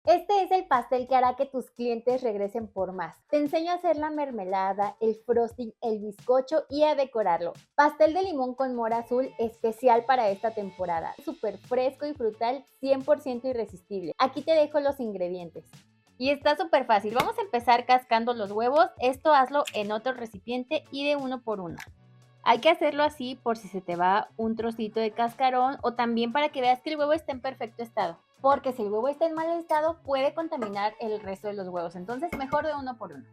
Este es el pastel que hará que tus clientes regresen por más. Te enseño a hacer la mermelada, el frosting, el bizcocho y a decorarlo. Pastel de limón con mora azul especial para esta temporada. Súper fresco y frutal, 100% irresistible. Aquí te dejo los ingredientes. Y está súper fácil. Vamos a empezar cascando los huevos. Esto hazlo en otro recipiente y de uno por uno. Hay que hacerlo así por si se te va un trocito de cascarón o también para que veas que el huevo está en perfecto estado. Porque si el huevo está en mal estado puede contaminar el resto de los huevos. Entonces mejor de uno por uno.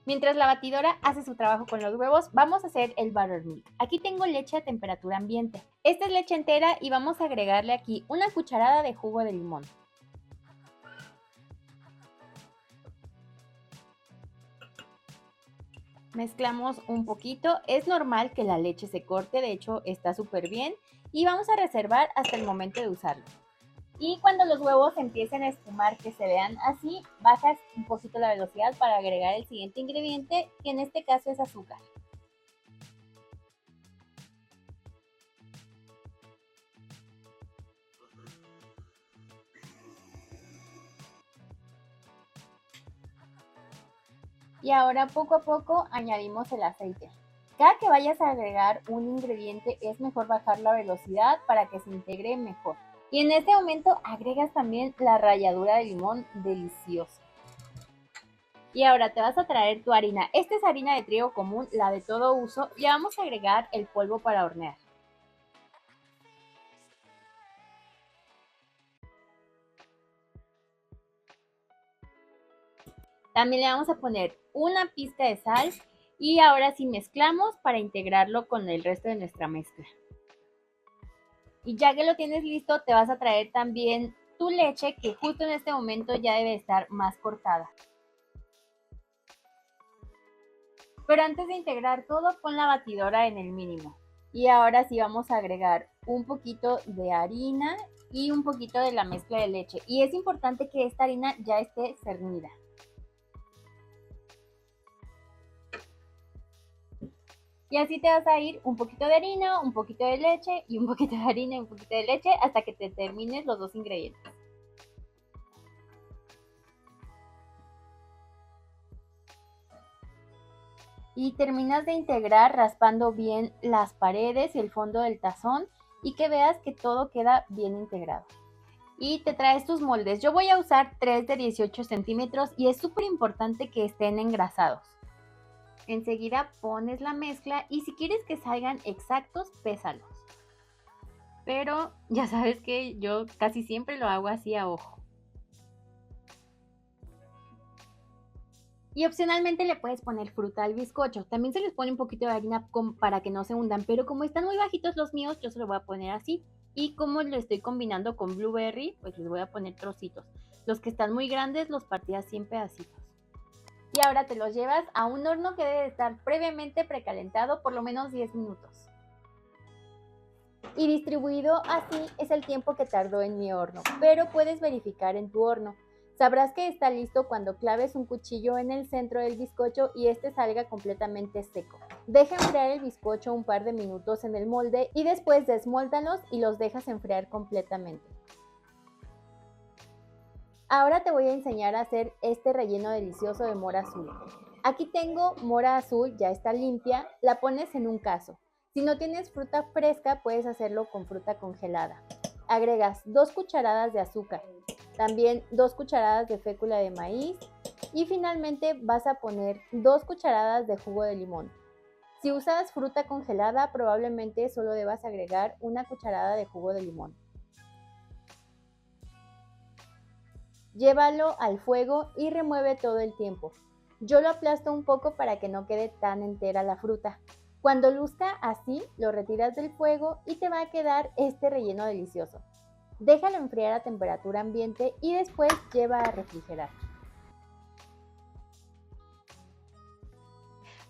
Mientras la batidora hace su trabajo con los huevos, vamos a hacer el buttermilk. Aquí tengo leche a temperatura ambiente. Esta es leche entera y vamos a agregarle aquí una cucharada de jugo de limón. Mezclamos un poquito. Es normal que la leche se corte, de hecho está súper bien. Y vamos a reservar hasta el momento de usarlo. Y cuando los huevos empiecen a espumar, que se vean así, bajas un poquito la velocidad para agregar el siguiente ingrediente, que en este caso es azúcar. Y ahora poco a poco añadimos el aceite. Cada que vayas a agregar un ingrediente es mejor bajar la velocidad para que se integre mejor. Y en este momento agregas también la ralladura de limón deliciosa. Y ahora te vas a traer tu harina. Esta es harina de trigo común, la de todo uso. Le vamos a agregar el polvo para hornear. También le vamos a poner una pizca de sal y ahora sí mezclamos para integrarlo con el resto de nuestra mezcla. Y ya que lo tienes listo, te vas a traer también tu leche, que justo en este momento ya debe estar más cortada. Pero antes de integrar todo, pon la batidora en el mínimo. Y ahora sí vamos a agregar un poquito de harina y un poquito de la mezcla de leche. Y es importante que esta harina ya esté cernida. Y así te vas a ir un poquito de harina, un poquito de leche y un poquito de harina y un poquito de leche hasta que te termines los dos ingredientes. Y terminas de integrar raspando bien las paredes y el fondo del tazón y que veas que todo queda bien integrado. Y te traes tus moldes. Yo voy a usar 3 de 18 centímetros y es súper importante que estén engrasados. Enseguida pones la mezcla y si quieres que salgan exactos, pésalos. Pero ya sabes que yo casi siempre lo hago así a ojo. Y opcionalmente le puedes poner fruta al bizcocho. También se les pone un poquito de harina para que no se hundan, pero como están muy bajitos los míos, yo se lo voy a poner así. Y como lo estoy combinando con blueberry, pues les voy a poner trocitos. Los que están muy grandes los partí así en pedacitos. Y ahora te los llevas a un horno que debe estar previamente precalentado por lo menos 10 minutos. Y distribuido así es el tiempo que tardó en mi horno, pero puedes verificar en tu horno. Sabrás que está listo cuando claves un cuchillo en el centro del bizcocho y este salga completamente seco. Deja enfriar el bizcocho un par de minutos en el molde y después desmóldalos y los dejas enfriar completamente. Ahora te voy a enseñar a hacer este relleno delicioso de mora azul. Aquí tengo mora azul, ya está limpia, la pones en un caso. Si no tienes fruta fresca, puedes hacerlo con fruta congelada. Agregas 2 cucharadas de azúcar, también 2 cucharadas de fécula de maíz y finalmente vas a poner 2 cucharadas de jugo de limón. Si usas fruta congelada, probablemente solo debas agregar una cucharada de jugo de limón. Llévalo al fuego y remueve todo el tiempo. Yo lo aplasto un poco para que no quede tan entera la fruta. Cuando luzca así, lo retiras del fuego y te va a quedar este relleno delicioso. Déjalo enfriar a temperatura ambiente y después lleva a refrigerar.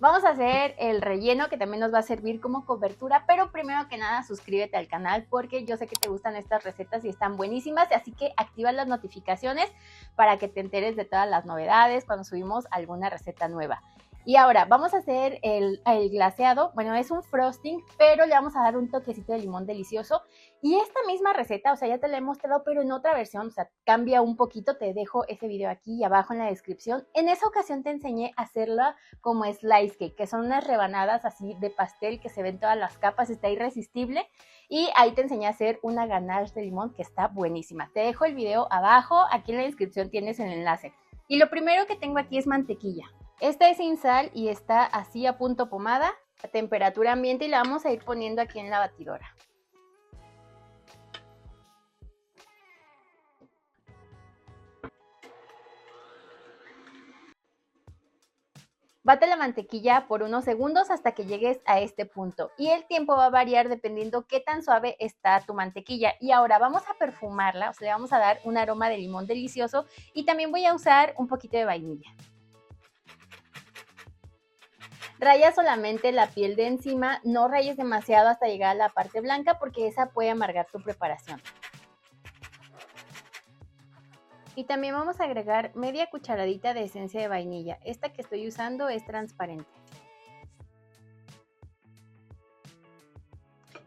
Vamos a hacer el relleno, que también nos va a servir como cobertura, pero primero que nada suscríbete al canal porque yo sé que te gustan estas recetas y están buenísimas, así que activa las notificaciones para que te enteres de todas las novedades cuando subimos alguna receta nueva. Y ahora vamos a hacer el glaseado. Bueno, es un frosting, pero le vamos a dar un toquecito de limón delicioso. Y esta misma receta, o sea, ya te la he mostrado, pero en otra versión, o sea, cambia un poquito. Te dejo ese video aquí y abajo en la descripción. En esa ocasión te enseñé a hacerla como slice cake, que son unas rebanadas así de pastel que se ven todas las capas, está irresistible. Y ahí te enseñé a hacer una ganache de limón que está buenísima. Te dejo el video abajo, aquí en la descripción tienes el enlace. Y lo primero que tengo aquí es mantequilla. Esta es sin sal y está así a punto pomada, a temperatura ambiente, y la vamos a ir poniendo aquí en la batidora. Bate la mantequilla por unos segundos hasta que llegues a este punto y el tiempo va a variar dependiendo qué tan suave está tu mantequilla. Y ahora vamos a perfumarla, o sea, le vamos a dar un aroma de limón delicioso y también voy a usar un poquito de vainilla. Raya solamente la piel de encima, no rayes demasiado hasta llegar a la parte blanca porque esa puede amargar tu preparación. Y también vamos a agregar media cucharadita de esencia de vainilla. Esta que estoy usando es transparente.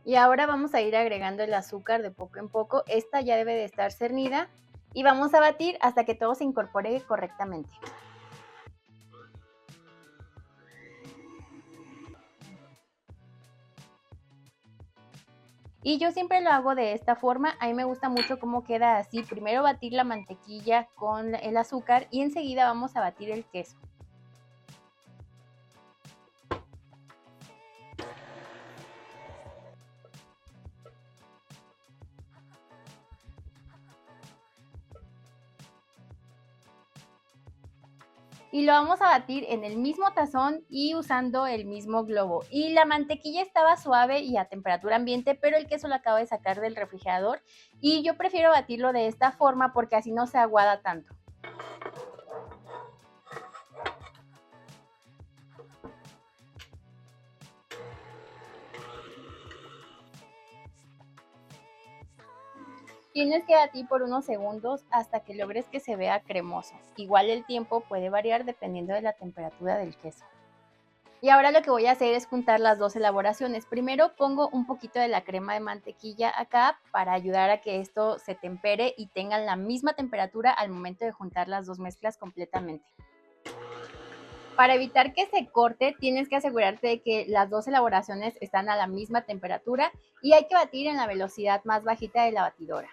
Y ahora vamos a ir agregando el azúcar de poco en poco. Esta ya debe de estar cernida y vamos a batir hasta que todo se incorpore correctamente. Y yo siempre lo hago de esta forma, a mí me gusta mucho cómo queda así. Primero batir la mantequilla con el azúcar y enseguida vamos a batir el queso. Y lo vamos a batir en el mismo tazón y usando el mismo globo. Y la mantequilla estaba suave y a temperatura ambiente, pero el queso lo acabo de sacar del refrigerador y yo prefiero batirlo de esta forma porque así no se aguada tanto. Tienes que batir por unos segundos hasta que logres que se vea cremoso. Igual el tiempo puede variar dependiendo de la temperatura del queso. Y ahora lo que voy a hacer es juntar las dos elaboraciones. Primero pongo un poquito de la crema de mantequilla acá para ayudar a que esto se tempere y tengan la misma temperatura al momento de juntar las dos mezclas completamente. Para evitar que se corte, tienes que asegurarte de que las dos elaboraciones están a la misma temperatura y hay que batir en la velocidad más bajita de la batidora.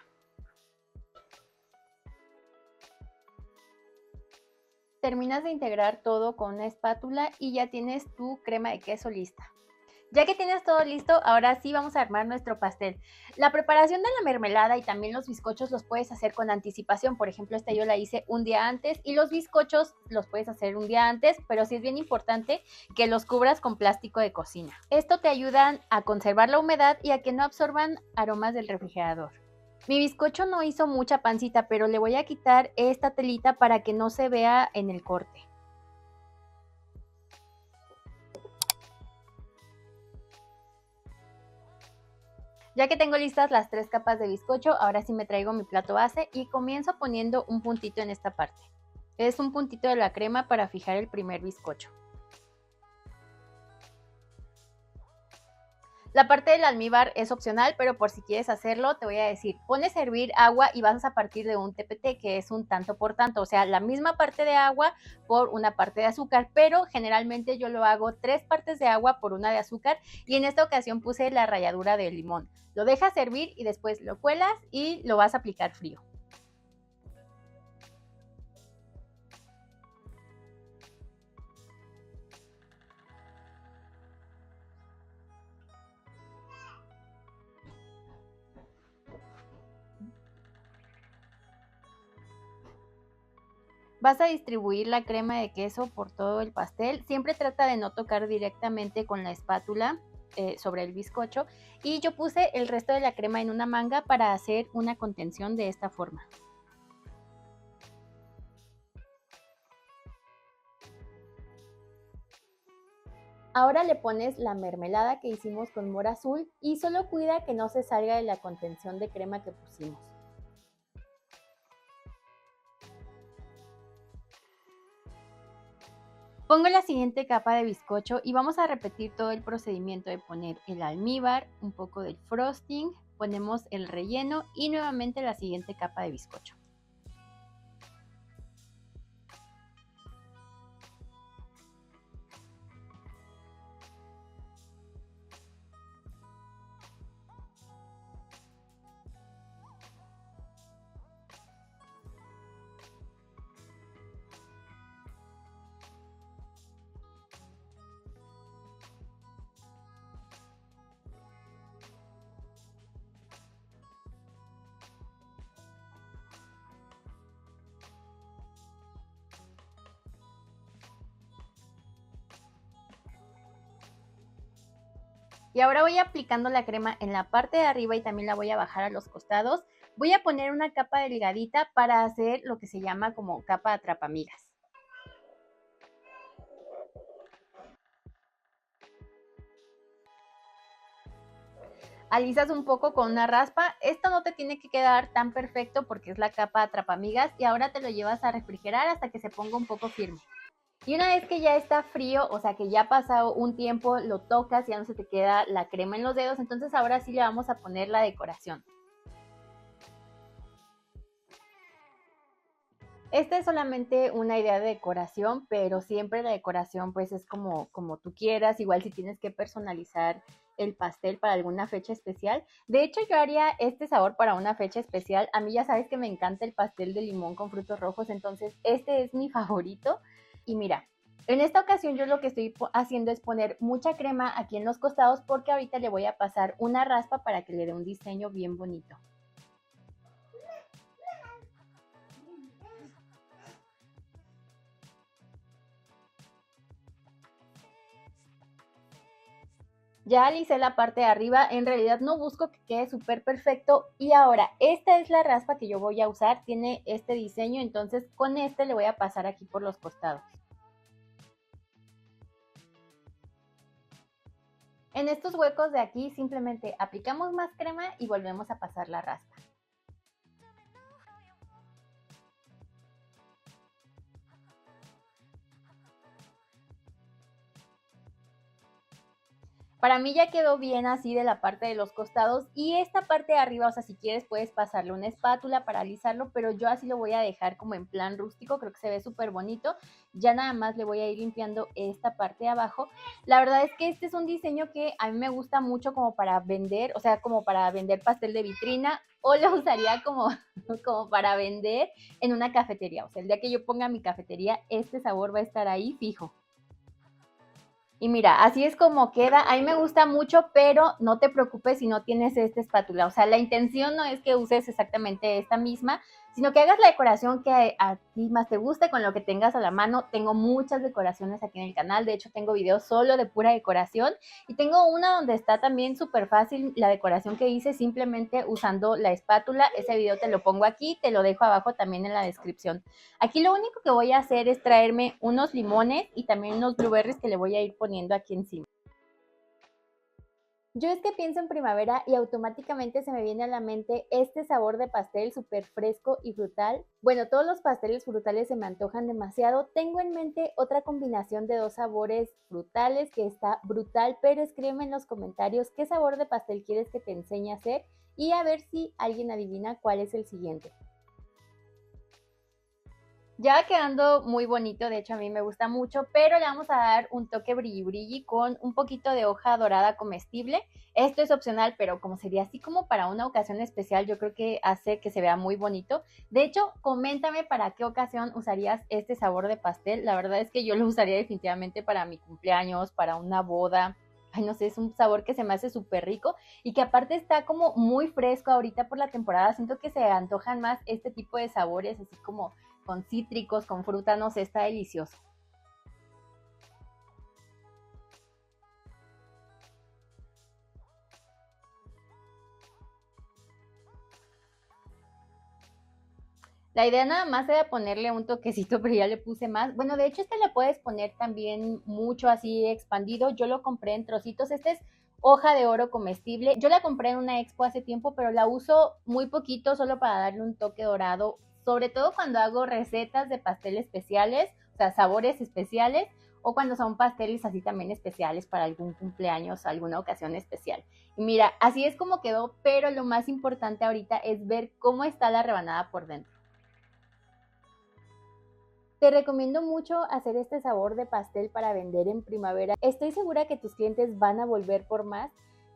Terminas de integrar todo con una espátula y ya tienes tu crema de queso lista. Ya que tienes todo listo, ahora sí vamos a armar nuestro pastel. La preparación de la mermelada y también los bizcochos los puedes hacer con anticipación. Por ejemplo, esta yo la hice un día antes y los bizcochos los puedes hacer un día antes, pero sí es bien importante que los cubras con plástico de cocina. Esto te ayuda a conservar la humedad y a que no absorban aromas del refrigerador. Mi bizcocho no hizo mucha pancita, pero le voy a quitar esta telita para que no se vea en el corte. Ya que tengo listas las 3 capas de bizcocho, ahora sí me traigo mi plato base y comienzo poniendo un puntito en esta parte. Es un puntito de la crema para fijar el primer bizcocho. La parte del almíbar es opcional, pero por si quieres hacerlo, te voy a decir, pones a hervir agua y vas a partir de un TPT, que es un tanto por tanto, o sea, la misma parte de agua por una parte de azúcar, pero generalmente yo lo hago 3 partes de agua por una de azúcar y en esta ocasión puse la ralladura de limón. Lo dejas hervir y después lo cuelas y lo vas a aplicar frío. Vas a distribuir la crema de queso por todo el pastel. Siempre trata de no tocar directamente con la espátula sobre el bizcocho. Y yo puse el resto de la crema en una manga para hacer una contención de esta forma. Ahora le pones la mermelada que hicimos con mora azul y solo cuida que no se salga de la contención de crema que pusimos. Pongo la siguiente capa de bizcocho y vamos a repetir todo el procedimiento de poner el almíbar, un poco del frosting, ponemos el relleno y nuevamente la siguiente capa de bizcocho. Y ahora voy aplicando la crema en la parte de arriba y también la voy a bajar a los costados. Voy a poner una capa delgadita para hacer lo que se llama como capa atrapamigas. Alisas un poco con una raspa. Esto no te tiene que quedar tan perfecto porque es la capa atrapamigas y ahora te lo llevas a refrigerar hasta que se ponga un poco firme. Y una vez que ya está frío, o sea que ya ha pasado un tiempo, lo tocas y ya no se te queda la crema en los dedos, entonces ahora sí le vamos a poner la decoración. Esta es solamente una idea de decoración, pero siempre la decoración pues es como tú quieras, igual si tienes que personalizar el pastel para alguna fecha especial. De hecho, yo haría este sabor para una fecha especial. A mí ya sabes que me encanta el pastel de limón con frutos rojos, entonces este es mi favorito. Y mira, en esta ocasión yo lo que estoy haciendo es poner mucha crema aquí en los costados porque ahorita le voy a pasar una raspa para que le dé un diseño bien bonito. Ya alicé la parte de arriba, en realidad no busco que quede súper perfecto y ahora esta es la raspa que yo voy a usar, tiene este diseño, entonces con este le voy a pasar aquí por los costados. En estos huecos de aquí simplemente aplicamos más crema y volvemos a pasar la raspa. Para mí ya quedó bien así de la parte de los costados y esta parte de arriba, o sea, si quieres puedes pasarle una espátula para alisarlo, pero yo así lo voy a dejar como en plan rústico, creo que se ve súper bonito. Ya nada más le voy a ir limpiando esta parte de abajo. La verdad es que este es un diseño que a mí me gusta mucho como para vender, o sea, como para vender pastel de vitrina o lo usaría como para vender en una cafetería. O sea, el día que yo ponga mi cafetería, este sabor va a estar ahí fijo. Y mira, así es como queda. A mí me gusta mucho, pero no te preocupes si no tienes esta espátula. O sea, la intención no es que uses exactamente esta misma, sino que hagas la decoración que a ti más te guste con lo que tengas a la mano. Tengo muchas decoraciones aquí en el canal. De hecho, tengo videos solo de pura decoración. Y tengo una donde está también súper fácil la decoración que hice simplemente usando la espátula. Ese video te lo pongo aquí, te lo dejo abajo también en la descripción. Aquí lo único que voy a hacer es traerme unos limones y también unos blueberries que le voy a ir poniendo aquí encima. Yo es que pienso en primavera y automáticamente se me viene a la mente este sabor de pastel súper fresco y frutal. Bueno, todos los pasteles frutales se me antojan demasiado. Tengo en mente otra combinación de dos sabores frutales que está brutal, pero escríbeme en los comentarios qué sabor de pastel quieres que te enseñe a hacer y a ver si alguien adivina cuál es el siguiente. Ya va quedando muy bonito, de hecho a mí me gusta mucho, pero le vamos a dar un toque brilli brilli con un poquito de hoja dorada comestible. Esto es opcional, pero como sería así como para una ocasión especial, yo creo que hace que se vea muy bonito. De hecho, coméntame para qué ocasión usarías este sabor de pastel. La verdad es que yo lo usaría definitivamente para mi cumpleaños, para una boda. Ay, no sé, es un sabor que se me hace súper rico y que aparte está como muy fresco ahorita por la temporada. Siento que se antojan más este tipo de sabores, así como con cítricos, con fruta, no sé, está delicioso. La idea nada más era ponerle un toquecito, pero ya le puse más. Bueno, de hecho, este le puedes poner también mucho así expandido. Yo lo compré en trocitos. Este es hoja de oro comestible. Yo la compré en una expo hace tiempo, pero la uso muy poquito, solo para darle un toque dorado. Sobre todo cuando hago recetas de pastel especiales, o sea, sabores especiales, o cuando son pasteles así también especiales para algún cumpleaños, alguna ocasión especial. Y mira, así es como quedó, pero lo más importante ahorita es ver cómo está la rebanada por dentro. Te recomiendo mucho hacer este sabor de pastel para vender en primavera. Estoy segura que tus clientes van a volver por más.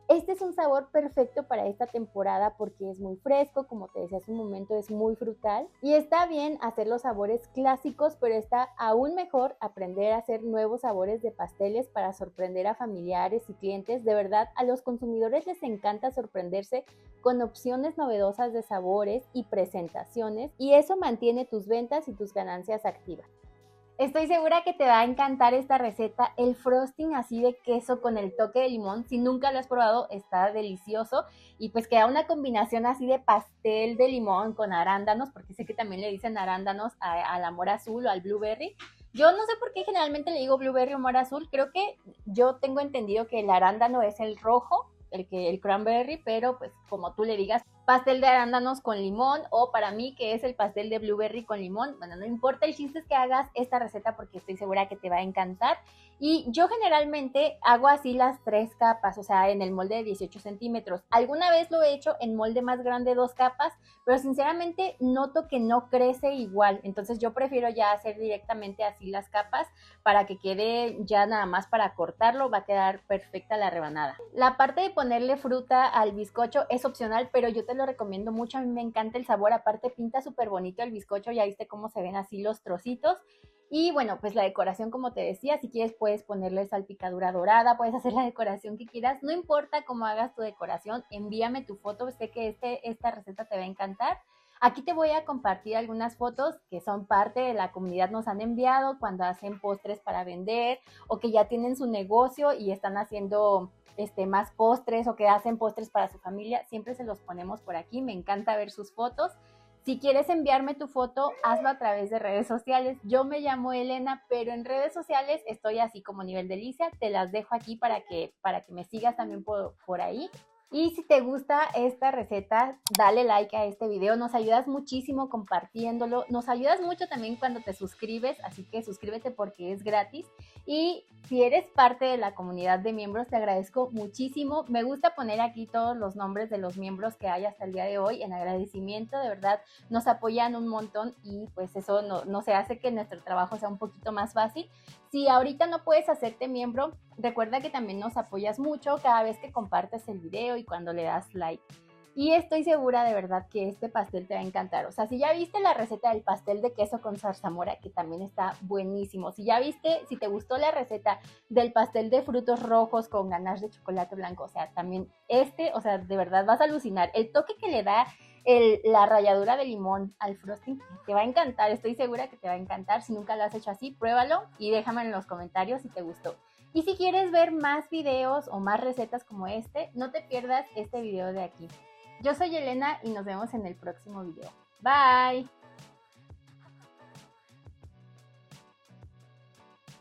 Este es un sabor perfecto para esta temporada porque es muy fresco, como te decía hace un momento, es muy frutal. Y está bien hacer los sabores clásicos, pero está aún mejor aprender a hacer nuevos sabores de pasteles para sorprender a familiares y clientes. De verdad, a los consumidores les encanta sorprenderse con opciones novedosas de sabores y presentaciones, y eso mantiene tus ventas y tus ganancias activas. Estoy segura que te va a encantar esta receta, el frosting así de queso con el toque de limón. Si nunca lo has probado, está delicioso y pues queda una combinación así de pastel de limón con arándanos, porque sé que también le dicen arándanos al amor azul o al blueberry. Yo no sé por qué generalmente le digo blueberry o amor azul, creo que yo tengo entendido que el arándano es el rojo, el cranberry, pero pues como tú le digas, pastel de arándanos con limón, o para mí que es el pastel de blueberry con limón. Bueno, no importa, el chiste es que hagas esta receta porque estoy segura que te va a encantar. Y yo generalmente hago así las 3 capas, o sea, en el molde de 18 centímetros. Alguna vez lo he hecho en molde más grande, 2 capas, pero sinceramente noto que no crece igual. Entonces yo prefiero ya hacer directamente así las capas para que quede ya nada más para cortarlo, va a quedar perfecta la rebanada. La parte de ponerle fruta al bizcocho es opcional, pero yo te lo recomiendo mucho, a mí me encanta el sabor, aparte pinta súper bonito el bizcocho, ya viste cómo se ven así los trocitos. Y bueno, pues la decoración, como te decía, si quieres puedes ponerle salpicadura dorada, puedes hacer la decoración que quieras, no importa cómo hagas tu decoración, envíame tu foto, sé que esta receta te va a encantar. Aquí te voy a compartir algunas fotos que son parte de la comunidad, nos han enviado cuando hacen postres para vender o que ya tienen su negocio y están haciendo más postres o que hacen postres para su familia, siempre se los ponemos por aquí, me encanta ver sus fotos. Si quieres enviarme tu foto, hazlo a través de redes sociales. Yo me llamo Elena, pero en redes sociales estoy así como Nivel Delicia. Te las dejo aquí para que me sigas también por ahí. Y si te gusta esta receta, dale like a este video, nos ayudas muchísimo compartiéndolo, nos ayudas mucho también cuando te suscribes, así que suscríbete porque es gratis. Y si eres parte de la comunidad de miembros, te agradezco muchísimo. Me gusta poner aquí todos los nombres de los miembros que hay hasta el día de hoy en agradecimiento, de verdad nos apoyan un montón y pues eso no se hace que nuestro trabajo sea un poquito más fácil. Si ahorita no puedes hacerte miembro, recuerda que también nos apoyas mucho cada vez que compartes el video y cuando le das like. Y estoy segura de verdad que este pastel te va a encantar. O sea, si ya viste la receta del pastel de queso con zarzamora, que también está buenísimo. Si ya viste, si te gustó la receta del pastel de frutos rojos con ganache de chocolate blanco, o sea, también o sea, de verdad vas a alucinar. El toque que le da la ralladura de limón al frosting te va a encantar. Estoy segura que te va a encantar. Si nunca lo has hecho así, pruébalo y déjame en los comentarios si te gustó. Y si quieres ver más videos o más recetas como este, no te pierdas este video de aquí. Yo soy Elena y nos vemos en el próximo video. Bye.